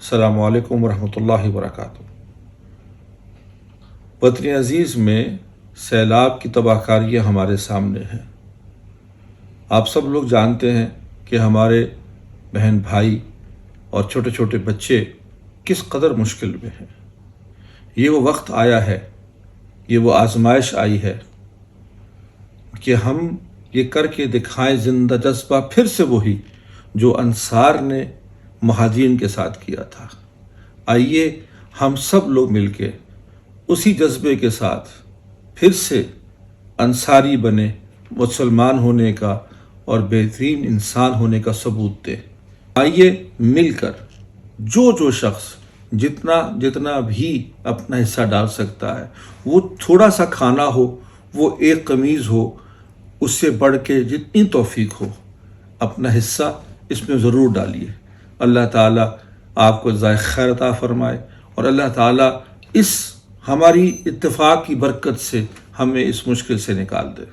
السلام علیکم ورحمۃ اللہ وبرکاتہ۔ وطن عزیز میں سیلاب کی تباہ کاریاں ہمارے سامنے ہیں۔ آپ سب لوگ جانتے ہیں کہ ہمارے بہن بھائی اور چھوٹے چھوٹے بچے کس قدر مشکل میں ہیں۔ یہ وہ وقت آیا ہے، یہ وہ آزمائش آئی ہے کہ ہم یہ کر کے دکھائیں زندہ جذبہ پھر سے وہی جو انصار نے مہاجرین کے ساتھ کیا تھا۔ آئیے ہم سب لوگ مل کے اسی جذبے کے ساتھ پھر سے انصاری بنے، مسلمان ہونے کا اور بہترین انسان ہونے کا ثبوت دیں۔ آئیے مل کر جو شخص جتنا بھی اپنا حصہ ڈال سکتا ہے، وہ تھوڑا سا کھانا ہو، وہ ایک قمیض ہو، اس سے بڑھ کے جتنی توفیق ہو اپنا حصہ اس میں ضرور ڈالیے۔ اللہ تعالیٰ آپ کو جزائے خیر عطا فرمائے اور اللہ تعالیٰ اس ہماری اتفاق کی برکت سے ہمیں اس مشکل سے نکال دے۔